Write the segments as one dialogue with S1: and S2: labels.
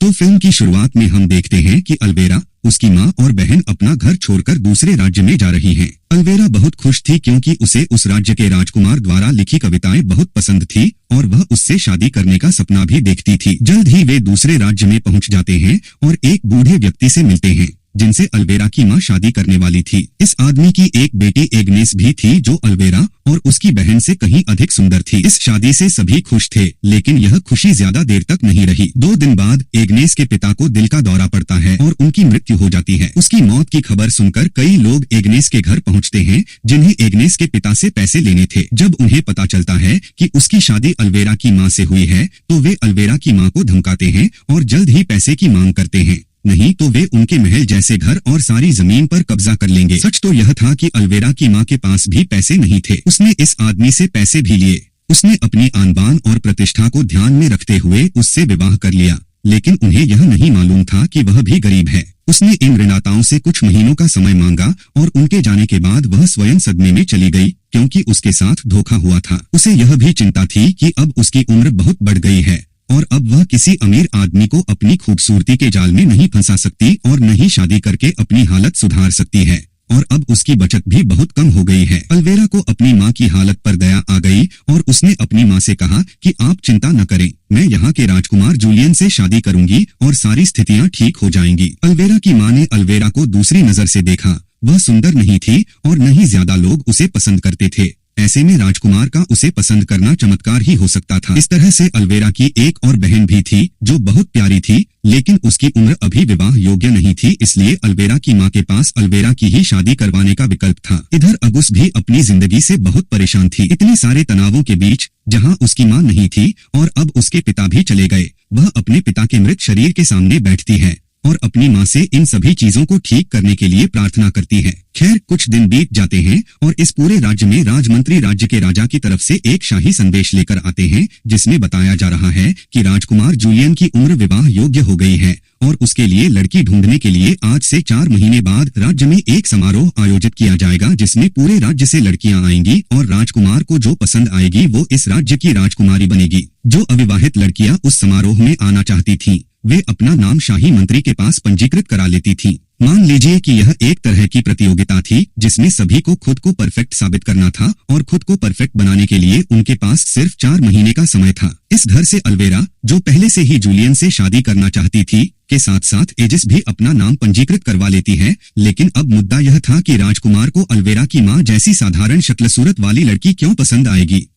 S1: तो फिल्म की शुरुआत में हम देखते हैं कि अलवेरा, उसकी माँ और बहन अपना घर छोड़कर दूसरे राज्य में जा रही हैं। अलवेरा बहुत खुश थी क्योंकि उसे उस राज्य के राजकुमार द्वारा लिखी कविताएं बहुत पसंद थी और वह उससे शादी करने का सपना भी देखती थी। जल्द ही वे दूसरे राज्य में पहुंच जाते हैं और एक बूढ़े व्यक्ति से मिलते हैं जिनसे अलवेरा की माँ शादी करने वाली थी। इस आदमी की एक बेटी एग्नेस भी थी जो अलवेरा और उसकी बहन से कहीं अधिक सुंदर थी। इस शादी से सभी खुश थे, लेकिन यह खुशी ज्यादा देर तक नहीं रही। 2 दिन बाद एग्नेस के पिता को दिल का दौरा पड़ता है और उनकी मृत्यु हो जाती है। उसकी मौत की खबर सुनकर कई लोग एग्नेस के घर पहुंचते हैं जिन्हें एग्नेस के पिता से पैसे लेने थे। जब उन्हें पता चलता है कि उसकी शादी अलवेरा की माँ से हुई है तो वे अलवेरा की माँ को धमकाते हैं और जल्द ही पैसे की मांग करते हैं, नहीं तो वे उनके महल जैसे घर और सारी जमीन पर कब्जा कर लेंगे। सच तो यह था कि अलवेरा की माँ के पास भी पैसे नहीं थे। उसने इस आदमी से पैसे भी लिए। उसने अपनी आन बान और प्रतिष्ठा को ध्यान में रखते हुए उससे विवाह कर लिया, लेकिन उन्हें यह नहीं मालूम था कि वह भी गरीब है। उसने इन ऋणदाताओं से कुछ महीनों का समय मांगा और उनके जाने के बाद वह स्वयं सदमे में चली गई क्योंकि उसके साथ धोखा हुआ था। उसे यह भी चिंता थी कि अब उसकी उम्र बहुत बढ़ गई है और अब वह किसी अमीर आदमी को अपनी खूबसूरती के जाल में नहीं फंसा सकती और न ही शादी करके अपनी हालत सुधार सकती है, और अब उसकी बचत भी बहुत कम हो गई है। अलवेरा को अपनी माँ की हालत पर दया आ गई और उसने अपनी माँ से कहा कि आप चिंता न करें, मैं यहाँ के राजकुमार जूलियन से शादी करूंगी और सारी स्थितियाँ ठीक हो जाएंगी। अलवेरा की माँ ने अलवेरा को दूसरी नजर से देखा। वह सुंदर नहीं थी और न ही ज्यादा लोग उसे पसंद करते थे। ऐसे में राजकुमार का उसे पसंद करना चमत्कार ही हो सकता था। इस तरह से अलवेरा की एक और बहन भी थी जो बहुत प्यारी थी, लेकिन उसकी उम्र अभी विवाह योग्य नहीं थी, इसलिए अलवेरा की माँ के पास अलवेरा की ही शादी करवाने का विकल्प था। इधर अगुस भी अपनी जिंदगी से बहुत परेशान थी। इतने सारे तनावों के बीच जहाँ उसकी माँ नहीं थी और अब उसके पिता भी चले गए, वह अपने पिता के मृत शरीर के सामने बैठती है और अपनी माँ से इन सभी चीजों को ठीक करने के लिए प्रार्थना करती है। खैर, कुछ दिन बीत जाते हैं और इस पूरे राज्य में राजमंत्री राज्य के राजा की तरफ से एक शाही संदेश लेकर आते हैं जिसमें बताया जा रहा है कि राजकुमार जूलियन की उम्र विवाह योग्य हो गई है और उसके लिए लड़की ढूंढने के लिए आज से 4 महीने बाद राज्य में एक समारोह आयोजित किया जाएगा जिसमें पूरे राज्य से लड़कियां आएंगी और राजकुमार को जो पसंद आएगी वो इस राज्य की राजकुमारी बनेगी। जो अविवाहित लड़कियां उस समारोह में आना चाहती थीं, वे अपना नाम शाही मंत्री के पास पंजीकृत करा लेती थीं। मान लीजिए कि यह एक तरह की प्रतियोगिता थी जिसमें सभी को खुद को परफेक्ट साबित करना था और खुद को परफेक्ट बनाने के लिए उनके पास सिर्फ 4 महीने का समय था। इस घर से अलवेरा, जो पहले से ही जूलियन से शादी करना चाहती थी, के साथ साथ एजिस भी अपना नाम पंजीकृत करवा लेती है, लेकिन अब मुद्दा यह था कि राजकुमार को अलवेरा की माँ जैसी साधारण शक्ल सूरत वाली लड़की क्यों पसंद आएगी।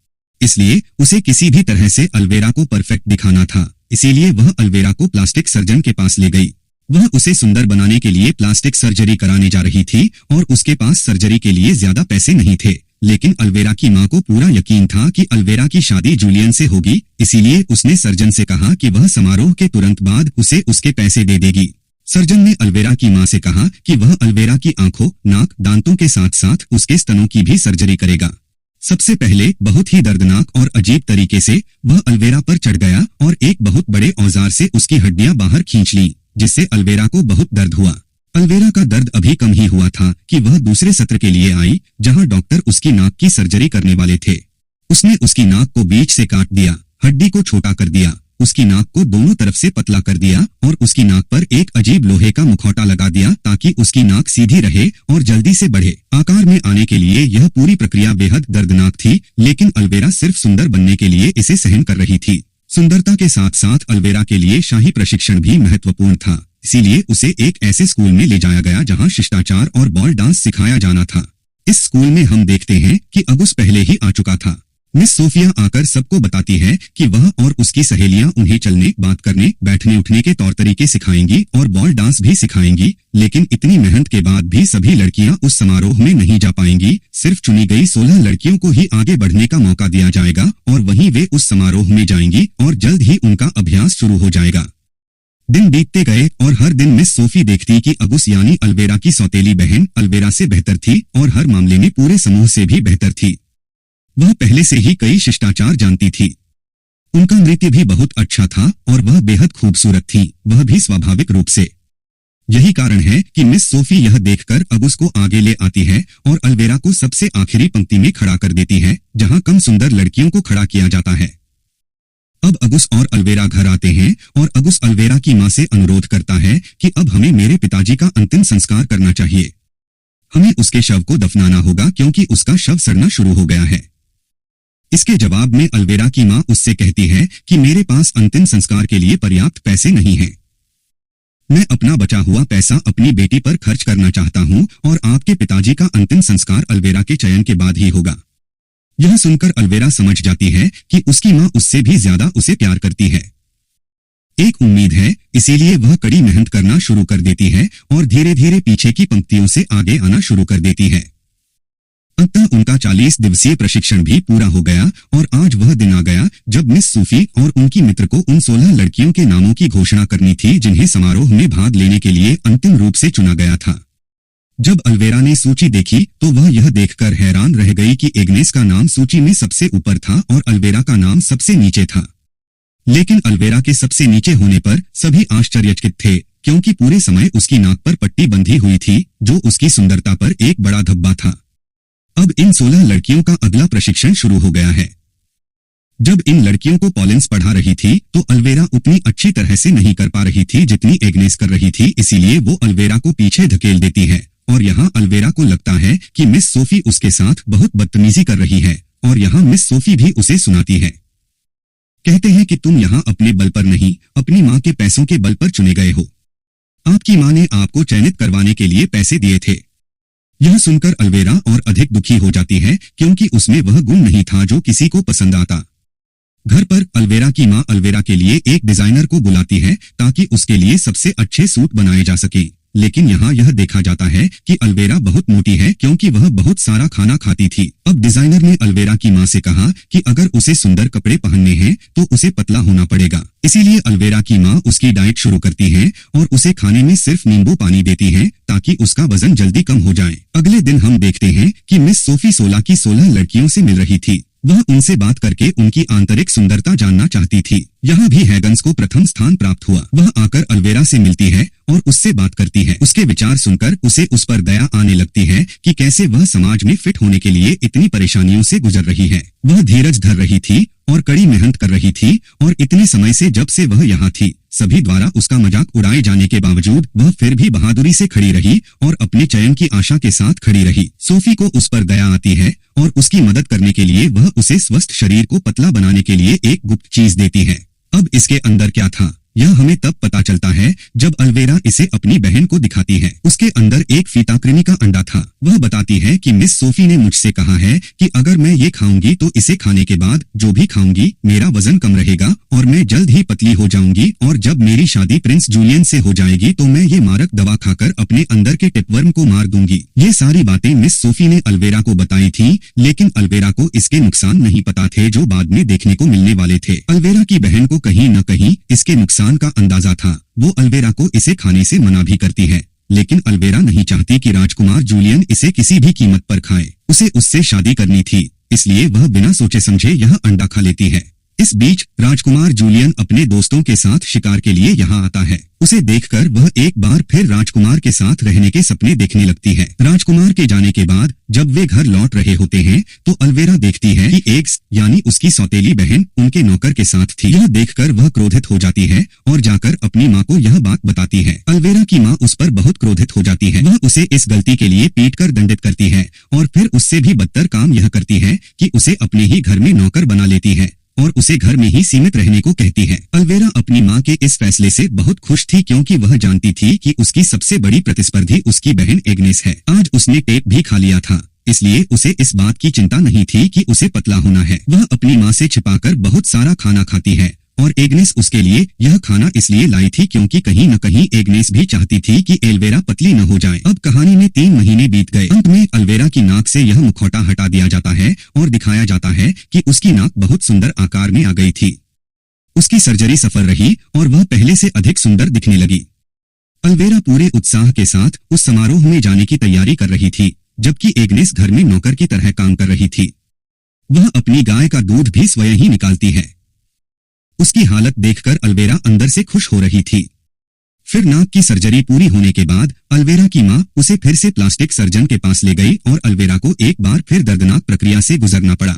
S1: इसलिए उसे किसी भी तरह से अलवेरा को परफेक्ट दिखाना था। इसीलिए वह अलवेरा को प्लास्टिक सर्जन के पास ले गई। वह उसे सुंदर बनाने के लिए प्लास्टिक सर्जरी कराने जा रही थी और उसके पास सर्जरी के लिए ज्यादा पैसे नहीं थे, लेकिन अलवेरा की माँ को पूरा यकीन था कि अलवेरा की शादी जूलियन से होगी। इसीलिए उसने सर्जन से कहा कि वह समारोह के तुरंत बाद उसे उसके पैसे दे देगी। सर्जन ने अलवेरा की माँ से कहा कि वह अलवेरा की आंखों, नाक, दांतों के साथ साथ उसके स्तनों की भी सर्जरी करेगा। सबसे पहले बहुत ही दर्दनाक और अजीब तरीके से वह अलवेरा पर चढ़ गया और एक बहुत बड़े औजार से उसकी हड्डियां बाहर खींच ली, जिससे अलवेरा को बहुत दर्द हुआ। अलवेरा का दर्द अभी कम ही हुआ था कि वह दूसरे सत्र के लिए आई जहां डॉक्टर उसकी नाक की सर्जरी करने वाले थे। उसने उसकी नाक को बीच से काट दिया, हड्डी को छोटा कर दिया, उसकी नाक को दोनों तरफ से पतला कर दिया और उसकी नाक पर एक अजीब लोहे का मुखौटा लगा दिया ताकि उसकी नाक सीधी रहे और जल्दी से बढ़े। आकार में आने के लिए यह पूरी प्रक्रिया बेहद दर्दनाक थी, लेकिन अलवेरा सिर्फ सुंदर बनने के लिए इसे सहन कर रही थी। सुंदरता के साथ साथ अलवेरा के लिए शाही प्रशिक्षण भी महत्वपूर्ण था, इसीलिए उसे एक ऐसे स्कूल में ले जाया गया जहां शिष्टाचार और बॉल डांस सिखाया जाना था। इस स्कूल में हम देखते हैं कि अगुस पहले ही आ चुका था। मिस सोफिया आकर सबको बताती है कि वह और उसकी सहेलियां उन्हें चलने, बात करने, बैठने उठने के तौर तरीके सिखाएंगी और बॉल डांस भी सिखाएंगी, लेकिन इतनी मेहनत के बाद भी सभी लड़कियां उस समारोह में नहीं जा पाएंगी। सिर्फ चुनी गई 16 लड़कियों को ही आगे बढ़ने का मौका दिया जाएगा और वहीं वे उस समारोह में जाएंगी और जल्द ही उनका अभ्यास शुरू हो जाएगा। दिन बीतते गए और हर दिन मिस सोफी देखती कि अगुस यानी अलवेरा की सौतेली बहन अलवेरा से बेहतर थी और हर मामले में पूरे समूह से भी बेहतर थी। वह पहले से ही कई शिष्टाचार जानती थी। उनका नृत्य भी बहुत अच्छा था और वह बेहद खूबसूरत थी, वह भी स्वाभाविक रूप से। यही कारण है कि मिस सोफी यह देखकर अगुस को आगे ले आती है और अलवेरा को सबसे आखिरी पंक्ति में खड़ा कर देती है, जहां कम सुंदर लड़कियों को खड़ा किया जाता है। अब अगुस और अलवेरा घर आते हैं और अगुस अलवेरा की माँ से अनुरोध करता है कि अब हमें मेरे पिताजी का अंतिम संस्कार करना चाहिए। हमें उसके शव को दफनाना होगा क्योंकि उसका शव सड़ना शुरू हो गया है। इसके जवाब में अलवेरा की माँ उससे कहती है कि मेरे पास अंतिम संस्कार के लिए पर्याप्त पैसे नहीं हैं। मैं अपना बचा हुआ पैसा अपनी बेटी पर खर्च करना चाहता हूँ और आपके पिताजी का अंतिम संस्कार अलवेरा के चयन के बाद ही होगा। यह सुनकर अलवेरा समझ जाती है कि उसकी माँ उससे भी ज्यादा उसे प्यार करती है। एक उम्मीद है, इसीलिए वह कड़ी मेहनत करना शुरू कर देती है और धीरे धीरे पीछे की पंक्तियों से आगे आना शुरू कर देती है। अंततः उनका 40 दिवसीय प्रशिक्षण भी पूरा हो गया और आज वह दिन आ गया जब मिस सूफी और उनकी मित्र को उन 16 लड़कियों के नामों की घोषणा करनी थी जिन्हें समारोह में भाग लेने के लिए अंतिम रूप से चुना गया था। जब अलवेरा ने सूची देखी तो वह यह देखकर हैरान रह गई कि एग्नेस का नाम सूची में सबसे ऊपर था और अलवेरा का नाम सबसे नीचे था। लेकिन अलवेरा के सबसे नीचे होने पर सभी आश्चर्यचकित थे क्योंकि पूरे समय उसकी नाक पर पट्टी बंधी हुई थी जो उसकी सुंदरता पर एक बड़ा धब्बा था। अब इन 16 लड़कियों का अगला प्रशिक्षण शुरू हो गया है। जब इन लड़कियों को पॉलिन्स पढ़ा रही थी तो अलवेरा उतनी अच्छी तरह से नहीं कर पा रही थी जितनी एग्नेस कर रही थी, इसीलिए वो अलवेरा को पीछे धकेल देती है और यहाँ अलवेरा को लगता है कि मिस सोफी उसके साथ बहुत बदतमीजी कर रही है और यहाँ मिस सोफी भी उसे सुनाती है। कहते हैं कि तुम यहाँ अपने बल पर नहीं, अपनी माँ के पैसों के बल पर चुने गए हो। आपकी माँ ने आपको चयनित करवाने के लिए पैसे दिए थे। यह सुनकर अलवेरा और अधिक दुखी हो जाती है क्योंकि उसमें वह गुण नहीं था जो किसी को पसंद आता। घर पर अलवेरा की माँ अलवेरा के लिए एक डिजाइनर को बुलाती है ताकि उसके लिए सबसे अच्छे सूट बनाए जा सके। लेकिन यहाँ यह देखा जाता है कि अलवेरा बहुत मोटी है क्योंकि वह बहुत सारा खाना खाती थी। अब डिजाइनर ने अलवेरा की माँ से कहा कि अगर उसे सुंदर कपड़े पहनने हैं तो उसे पतला होना पड़ेगा। इसीलिए अलवेरा की माँ उसकी डाइट शुरू करती है और उसे खाने में सिर्फ नींबू पानी देती है ताकि उसका वजन जल्दी कम हो जाए। अगले दिन हम देखते हैं कि मिस सोफी 16 की 16 लड़कियों से मिल रही थी। वह उनसे बात करके उनकी आंतरिक सुंदरता जानना चाहती थी। यहाँ भी हैगन्स को प्रथम स्थान प्राप्त हुआ। वह आकर अलवेरा से मिलती है और उससे बात करती है। उसके विचार सुनकर उसे उस पर दया आने लगती है कि कैसे वह समाज में फिट होने के लिए इतनी परेशानियों से गुजर रही है। वह धीरज धर रही थी और कड़ी मेहनत कर रही थी और इतने समय से जब से वह यहाँ थी सभी द्वारा उसका मजाक उड़ाए जाने के बावजूद वह फिर भी बहादुरी से खड़ी रही और अपने चयन की आशा के साथ खड़ी रही। सोफी को उस पर दया आती है और उसकी मदद करने के लिए वह उसे स्वस्थ शरीर को पतला बनाने के लिए एक गुप्त चीज देती है। अब इसके अंदर क्या था यह हमें तब पता चलता है जब अलवेरा इसे अपनी बहन को दिखाती है। उसके अंदर एक फीताकृमि का अंडा था। वह बताती है कि मिस सोफी ने मुझसे कहा है कि अगर मैं ये खाऊंगी तो इसे खाने के बाद जो भी खाऊंगी मेरा वजन कम रहेगा और मैं जल्द ही पतली हो जाऊंगी और जब मेरी शादी प्रिंस जूलियन से हो जाएगी तो मैं ये मारक दवा खाकर अपने अंदर के टिपवर्म को मार दूंगी। ये सारी बातें मिस सोफी ने अलवेरा को बताई थी, लेकिन अलवेरा को इसके नुकसान नहीं पता थे जो बाद में देखने को मिलने वाले थे। अलवेरा की बहन को कहीं न कहीं इसके नुकसान का अंदाजा था। वो अलवेरा को इसे खाने से मना भी करती है, लेकिन अलवेरा नहीं चाहती कि राजकुमार जूलियन इसे किसी भी कीमत पर खाए। उसे उससे शादी करनी थी, इसलिए वह बिना सोचे समझे यह अंडा खा लेती है। इस बीच राजकुमार जूलियन अपने दोस्तों के साथ शिकार के लिए यहाँ आता है। उसे देखकर वह एक बार फिर राजकुमार के साथ रहने के सपने देखने लगती है। राजकुमार के जाने के बाद जब वे घर लौट रहे होते हैं तो अलवेरा देखती है कि एग्स यानी उसकी सौतेली बहन उनके नौकर के साथ थी। यह देखकर वह क्रोधित हो जाती है और जाकर अपनी माँ को यह बात बताती है। अलवेरा की माँ उस पर बहुत क्रोधित हो जाती है। वह उसे इस गलती के लिए पीटकर दंडित करती है और फिर उससे भी बदतर काम यह करती है कि उसे अपने ही घर में नौकर बना लेती है और उसे घर में ही सीमित रहने को कहती है। अलवेरा अपनी माँ के इस फैसले से बहुत खुश थी क्योंकि वह जानती थी कि उसकी सबसे बड़ी प्रतिस्पर्धी उसकी बहन एग्नेस है। आज उसने टेप भी खा लिया था, इसलिए उसे इस बात की चिंता नहीं थी कि उसे पतला होना है। वह अपनी माँ से छिपाकर बहुत सारा खाना खाती है और एग्नेस उसके लिए यह खाना इसलिए लाई थी क्योंकि कहीं न कहीं एग्नेस भी चाहती थी कि अलवेरा पतली न हो जाए। अब कहानी में 3 महीने बीत गए। अंत में अलवेरा की नाक से यह मुखौटा हटा दिया जाता है और दिखाया जाता है कि उसकी नाक बहुत सुंदर आकार में आ गई थी। उसकी सर्जरी सफल रही और वह पहले से अधिक सुंदर दिखने लगी। अलवेरा पूरे उत्साह के साथ उस समारोह में जाने की तैयारी कर रही थी, जबकि एग्नेस घर में नौकर की तरह काम कर रही थी। वह अपनी गाय का दूध भी स्वयं ही निकालती है। उसकी हालत देखकर अलवेरा अंदर से खुश हो रही थी। फिर नाक की सर्जरी पूरी होने के बाद अलवेरा की माँ उसे फिर से प्लास्टिक सर्जन के पास ले गई और अलवेरा को एक बार फिर दर्दनाक प्रक्रिया से गुजरना पड़ा।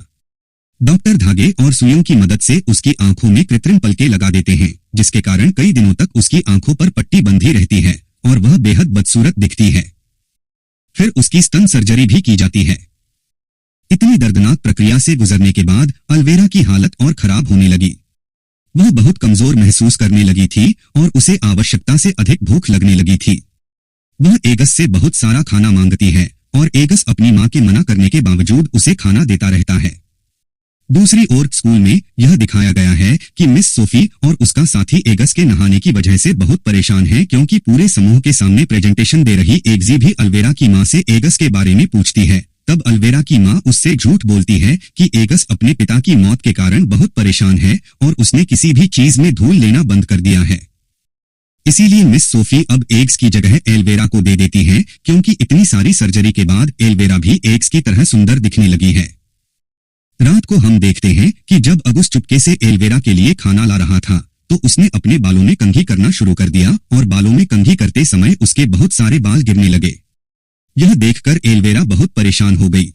S1: डॉक्टर धागे और सुइयों की मदद से उसकी आंखों में कृत्रिम पलकें लगा देते हैं, जिसके कारण कई दिनों तक उसकी आंखों पर पट्टी बंधी रहती है और वह बेहद बदसूरत दिखती है। फिर उसकी स्तन सर्जरी भी की जाती है। इतनी दर्दनाक प्रक्रिया से गुजरने के बाद अल्वेरा की हालत और खराब होने लगी। वह बहुत कमजोर महसूस करने लगी थी और उसे आवश्यकता से अधिक भूख लगने लगी थी। वह एगस से बहुत सारा खाना मांगती है और एगस अपनी मां के मना करने के बावजूद उसे खाना देता रहता है। दूसरी ओर स्कूल में यह दिखाया गया है कि मिस सोफी और उसका साथी एगस के नहाने की वजह से बहुत परेशान है, क्योंकि पूरे समूह के सामने प्रेजेंटेशन दे रही एग्जी भी अल्वेरा की मां से एगस के बारे में पूछती है। तब अल्वेरा की मां उससे झूठ बोलती है कि एगस अपने पिता की मौत के कारण बहुत परेशान है और उसने किसी भी चीज में धूल लेना बंद कर दिया है। इसीलिए मिस सोफी अब एग्स की जगह एल्वेरा को दे देती है, क्योंकि इतनी सारी सर्जरी के बाद एल्वेरा भी एग्स की तरह सुंदर दिखने लगी है। रात को हम देखते हैं कि जब अगुस चुपके से एल्वेरा के लिए खाना ला रहा था तो उसने अपने बालों में कंघी करना शुरू कर दिया और बालों में कंघी करते समय उसके बहुत सारे बाल गिरने लगे। यह देखकर एल्वेरा बहुत परेशान हो गई।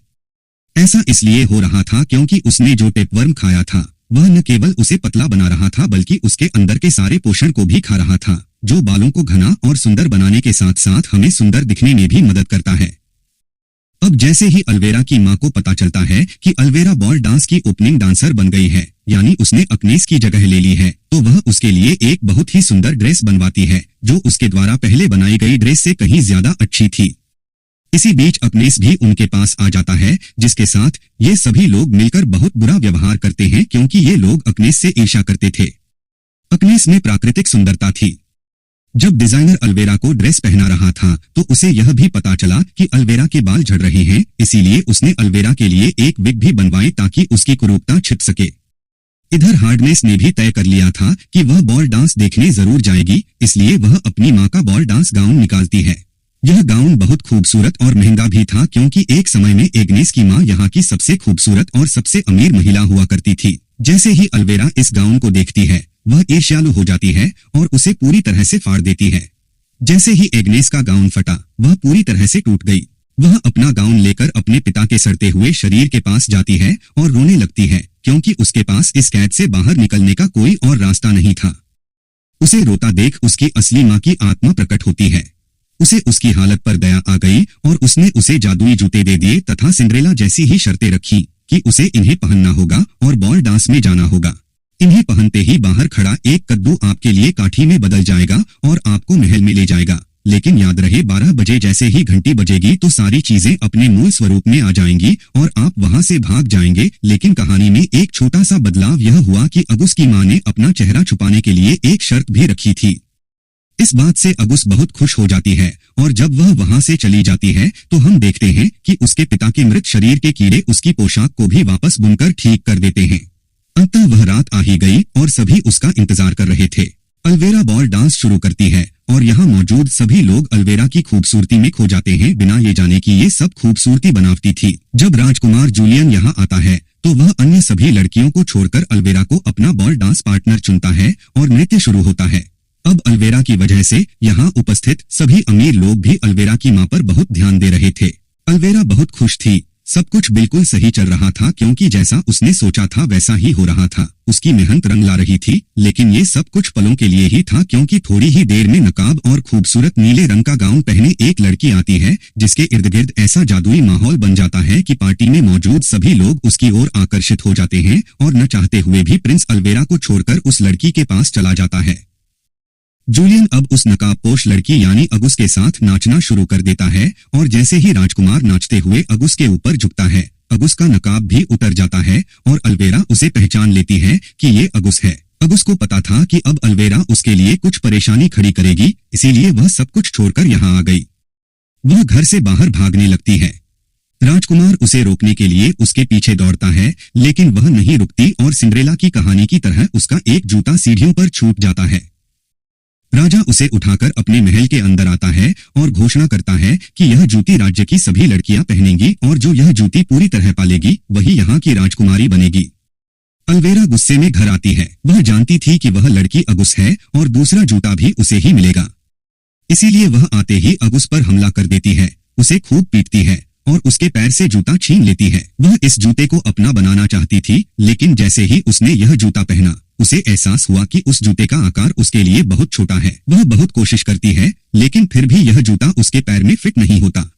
S1: ऐसा इसलिए हो रहा था क्योंकि उसने जो टेपवर्म खाया था वह न केवल उसे पतला बना रहा था बल्कि उसके अंदर के सारे पोषण को भी खा रहा था, जो बालों को घना और सुंदर बनाने के साथ साथ हमें सुंदर दिखने में भी मदद करता है। अब जैसे ही अल्वेरा की मां को पता चलता है कि अल्वेरा बॉल डांस की ओपनिंग डांसर बन गई है, यानी उसने अग्नेस की जगह ले ली है, तो वह उसके लिए एक बहुत ही सुंदर ड्रेस बनवाती है, जो उसके द्वारा पहले बनाई गई ड्रेस से कहीं ज्यादा अच्छी थी। इसी बीच अग्नेस भी उनके पास आ जाता है, जिसके साथ ये सभी लोग मिलकर बहुत बुरा व्यवहार करते हैं, क्योंकि ये लोग अग्नेस से ईर्ष्या करते थे। अग्नेस में प्राकृतिक सुंदरता थी। जब डिजाइनर अल्वेरा को ड्रेस पहना रहा था तो उसे यह भी पता चला कि अल्वेरा के बाल झड़ रहे हैं, इसीलिए उसने अल्वेरा के लिए एक विग भी बनवाई ताकि उसकी कुरूपता छिप सके। इधर हार्डनेस ने भी तय कर लिया था कि वह बॉल डांस देखने जरूर जाएगी, इसलिए वह अपनी मां का बॉल डांस गाउन निकालती है। यह गाउन बहुत खूबसूरत और महंगा भी था, क्योंकि एक समय में एग्नेस की मां यहाँ की सबसे खूबसूरत और सबसे अमीर महिला हुआ करती थी। जैसे ही अल्वेरा इस गाउन को देखती है वह ईर्ष्यालु हो जाती है और उसे पूरी तरह से फाड़ देती है। जैसे ही एग्नेस का गाउन फटा वह पूरी तरह से टूट गई। वह अपना गाउन लेकर अपने पिता के सड़ते हुए शरीर के पास जाती है और रोने लगती है, क्योंकि उसके पास इस कैद से बाहर निकलने का कोई और रास्ता नहीं था। उसे रोता देख उसकी असली मां की आत्मा प्रकट होती है। उसे उसकी हालत पर दया आ गई और उसने उसे जादुई जूते दे दिए तथा सिंड्रेला जैसी ही शर्तें रखी कि उसे इन्हें पहनना होगा और बॉल डांस में जाना होगा। इन्हें पहनते ही बाहर खड़ा एक कद्दू आपके लिए काठी में बदल जाएगा और आपको महल में ले जाएगा। लेकिन याद रहे 12 बजे जैसे ही घंटी बजेगी तो सारी चीजें अपने मूल स्वरूप में आ जाएंगी और आप वहां से भाग जाएंगे। लेकिन कहानी में एक छोटा सा बदलाव यह हुआ कि अगुस की मां ने अपना चेहरा छुपाने के लिए एक शर्त भी रखी थी। इस बात से अगुस बहुत खुश हो जाती है और जब वह वहां से चली जाती है तो हम देखते हैं कि उसके पिता के मृत शरीर के कीड़े उसकी पोशाक को भी वापस बुनकर ठीक कर देते हैं। अंततः वह रात आ ही गई और सभी उसका इंतजार कर रहे थे। अल्वेरा बॉल डांस शुरू करती है और यहाँ मौजूद सभी लोग अल्वेरा की खूबसूरती में खो जाते हैं, बिना ये जाने कि ये सब खूबसूरती बनावटी थी। जब राजकुमार जूलियन यहाँ आता है तो वह अन्य सभी लड़कियों को छोड़कर अल्वेरा को अपना बॉल डांस पार्टनर चुनता है और नृत्य शुरू होता है। अब अल्वेरा की वजह से यहाँ उपस्थित सभी अमीर लोग भी अल्वेरा की मां पर बहुत ध्यान दे रहे थे। अल्वेरा बहुत खुश थी। सब कुछ बिल्कुल सही चल रहा था, क्योंकि जैसा उसने सोचा था वैसा ही हो रहा था। उसकी मेहनत रंग ला रही थी, लेकिन ये सब कुछ पलों के लिए ही था, क्योंकि थोड़ी ही देर में नकाब और खूबसूरत नीले रंग का गाउन पहने एक लड़की आती है, जिसके इर्द गिर्द ऐसा जादुई माहौल बन जाता है कि पार्टी में मौजूद सभी लोग उसकी ओर आकर्षित हो जाते हैं और न चाहते हुए भी प्रिंस अल्वेरा को छोड़कर उस लड़की के पास चला जाता है। जूलियन अब उस नकाबपोश लड़की यानी अगुस के साथ नाचना शुरू कर देता है और जैसे ही राजकुमार नाचते हुए अगुस के ऊपर झुकता है, अगुस का नकाब भी उतर जाता है और अल्वेरा उसे पहचान लेती है कि ये अगुस है। अगुस को पता था कि अब अल्वेरा उसके लिए कुछ परेशानी खड़ी करेगी, इसीलिए वह सब कुछ छोड़कर यहाँ आ गई। वह घर से बाहर भागने लगती है। राजकुमार उसे रोकने के लिए उसके पीछे दौड़ता है, लेकिन वह नहीं रुकती और सिंड्रेला की कहानी की तरह उसका एक जूता सीढ़ियों पर छूट जाता है। राजा उसे उठाकर अपने महल के अंदर आता है और घोषणा करता है कि यह जूती राज्य की सभी लड़कियां पहनेंगी और जो यह जूती पूरी तरह पालेगी वही यहाँ की राजकुमारी बनेगी। अल्वेरा गुस्से में घर आती है। वह जानती थी कि वह लड़की अगुस है और दूसरा जूता भी उसे ही मिलेगा, इसीलिए वह आते ही अगुस पर हमला कर देती है, उसे खूब पीटती है और उसके पैर से जूता छीन लेती है। वह इस जूते को अपना बनाना चाहती थी, लेकिन जैसे ही उसने यह जूता पहना, उसे एहसास हुआ कि उस जूते का आकार उसके लिए बहुत छोटा है। वह बहुत कोशिश करती है, लेकिन फिर भी यह जूता उसके पैर में फिट नहीं होता।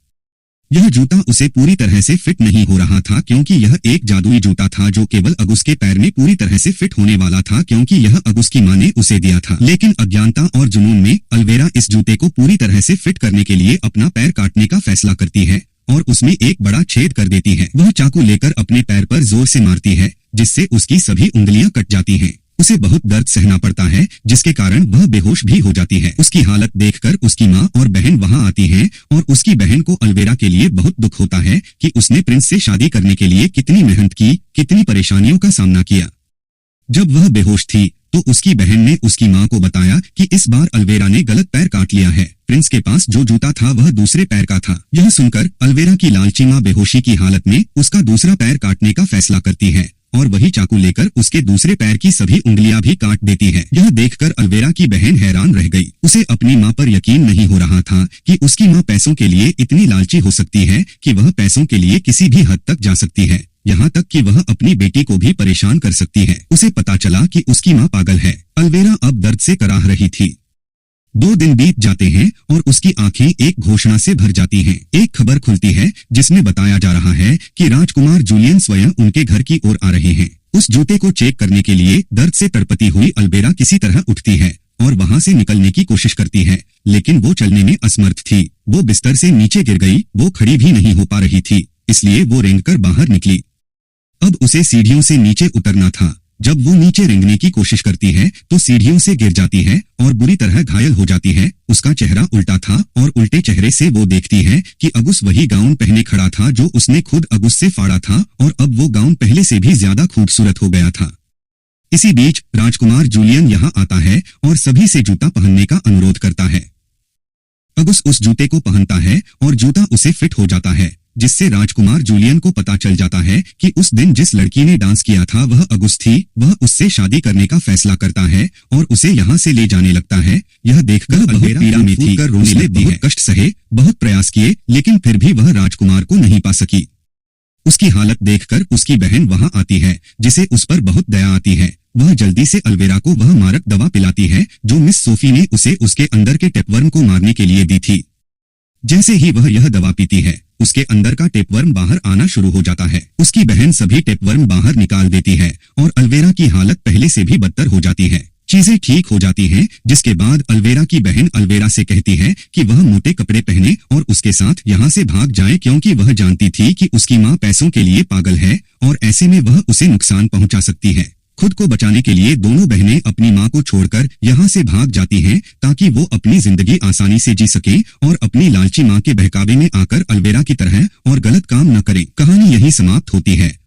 S1: यह जूता उसे पूरी तरह से फिट नहीं हो रहा था, क्योंकि यह एक जादुई जूता था जो केवल अगुस के पैर में पूरी तरह से फिट होने वाला था, क्योंकि यह अगुस की मां ने उसे दिया था। लेकिन अज्ञानता और जुनून में अल्वेरा इस जूते को पूरी तरह से फिट करने के लिए अपना पैर काटने का फैसला करती है और उसमें एक बड़ा छेद कर देती है। वह चाकू लेकर अपने पैर पर जोर से मारती है, जिससे उसकी सभी उंगलियां कट जाती हैं। उसे बहुत दर्द सहना पड़ता है, जिसके कारण वह बेहोश भी हो जाती है। उसकी हालत देखकर उसकी माँ और बहन वहां आती हैं और उसकी बहन को अल्वेरा के लिए बहुत दुख होता है कि उसने प्रिंस से शादी करने के लिए कितनी मेहनत की, कितनी परेशानियों का सामना किया। जब वह बेहोश थी तो उसकी बहन ने उसकी माँ को बताया कि इस बार अल्वेरा ने गलत पैर काट लिया है। प्रिंस के पास जो जूता था वह दूसरे पैर का था। यह सुनकर अल्वेरा की लालची माँ बेहोशी की हालत में उसका दूसरा पैर काटने का फैसला करती है और वही चाकू लेकर उसके दूसरे पैर की सभी उंगलियां भी काट देती है। यह देखकर अल्वेरा की बहन हैरान रह गई। उसे अपनी माँ पर यकीन नहीं हो रहा था कि उसकी माँ पैसों के लिए इतनी लालची हो सकती है कि वह पैसों के लिए किसी भी हद तक जा सकती है, यहाँ तक कि वह अपनी बेटी को भी परेशान कर सकती है। उसे पता चला कि उसकी माँ पागल है। अल्वेरा अब दर्द से कराह रही थी। 2 दिन बीत जाते हैं और उसकी आंखें एक घोषणा से भर जाती हैं। एक खबर खुलती है जिसमें बताया जा रहा है कि राजकुमार जूलियन स्वयं उनके घर की ओर आ रहे हैं। उस जूते को चेक करने के लिए दर्द से तड़पती हुई अल्वेरा किसी तरह उठती है और वहां से निकलने की कोशिश करती है, लेकिन वो चलने में असमर्थ थी। वो बिस्तर से नीचे गिर गई। वो खड़ी भी नहीं हो पा रही थी, इसलिए वो रेंगकर बाहर निकली। अब उसे सीढ़ियों से नीचे उतरना था। जब वो नीचे रेंगने की कोशिश करती है तो सीढ़ियों से गिर जाती है और बुरी तरह घायल हो जाती है। उसका चेहरा उल्टा था और उल्टे चेहरे से वो देखती है कि अगुस वही गाउन पहने खड़ा था जो उसने खुद अगुस से फाड़ा था, और अब वो गाउन पहले से भी ज्यादा खूबसूरत हो गया था। इसी बीच राजकुमार जूलियन यहाँ आता है और सभी से जूता पहनने का अनुरोध करता है। अगुस उस जूते को पहनता है और जूता उसे फिट हो जाता है, जिससे राजकुमार जूलियन को पता चल जाता है कि उस दिन जिस लड़की ने डांस किया था वह अगुस थी। वह उससे शादी करने का फैसला करता है और उसे यहाँ से ले जाने लगता है। यह देखकर अल्वेरा पीड़ा में थी, रोने लगती है। कष्ट सहे, बहुत प्रयास किए, लेकिन फिर भी वह राजकुमार को नहीं पा सकी। उसकी हालत देखकर उसकी बहन वहां आती है, जिसे उस पर बहुत दया आती है। वह जल्दी से अल्वेरा को वह मारक दवा पिलाती है जो मिस सोफी ने उसे उसके अंदर के टेपवर्म को मारने के लिए दी थी। जैसे ही वह यह दवा पीती है, उसके अंदर का टेपवर्म बाहर आना शुरू हो जाता है। उसकी बहन सभी टेपवर्म बाहर निकाल देती है और अल्वेरा की हालत पहले से भी बदतर हो जाती है। चीजें ठीक हो जाती हैं, जिसके बाद अल्वेरा की बहन अल्वेरा से कहती है कि वह मोटे कपड़े पहने और उसके साथ यहाँ से भाग जाए, क्योंकि वह जानती थी कि उसकी माँ पैसों के लिए पागल है और ऐसे में वह उसे नुकसान पहुँचा सकती है। खुद को बचाने के लिए दोनों बहनें अपनी माँ को छोड़कर यहाँ से भाग जाती हैं, ताकि वो अपनी जिंदगी आसानी से जी सकें और अपनी लालची माँ के बहकावे में आकर अल्वेरा की तरह और गलत काम न करें। कहानी यहीं समाप्त होती है।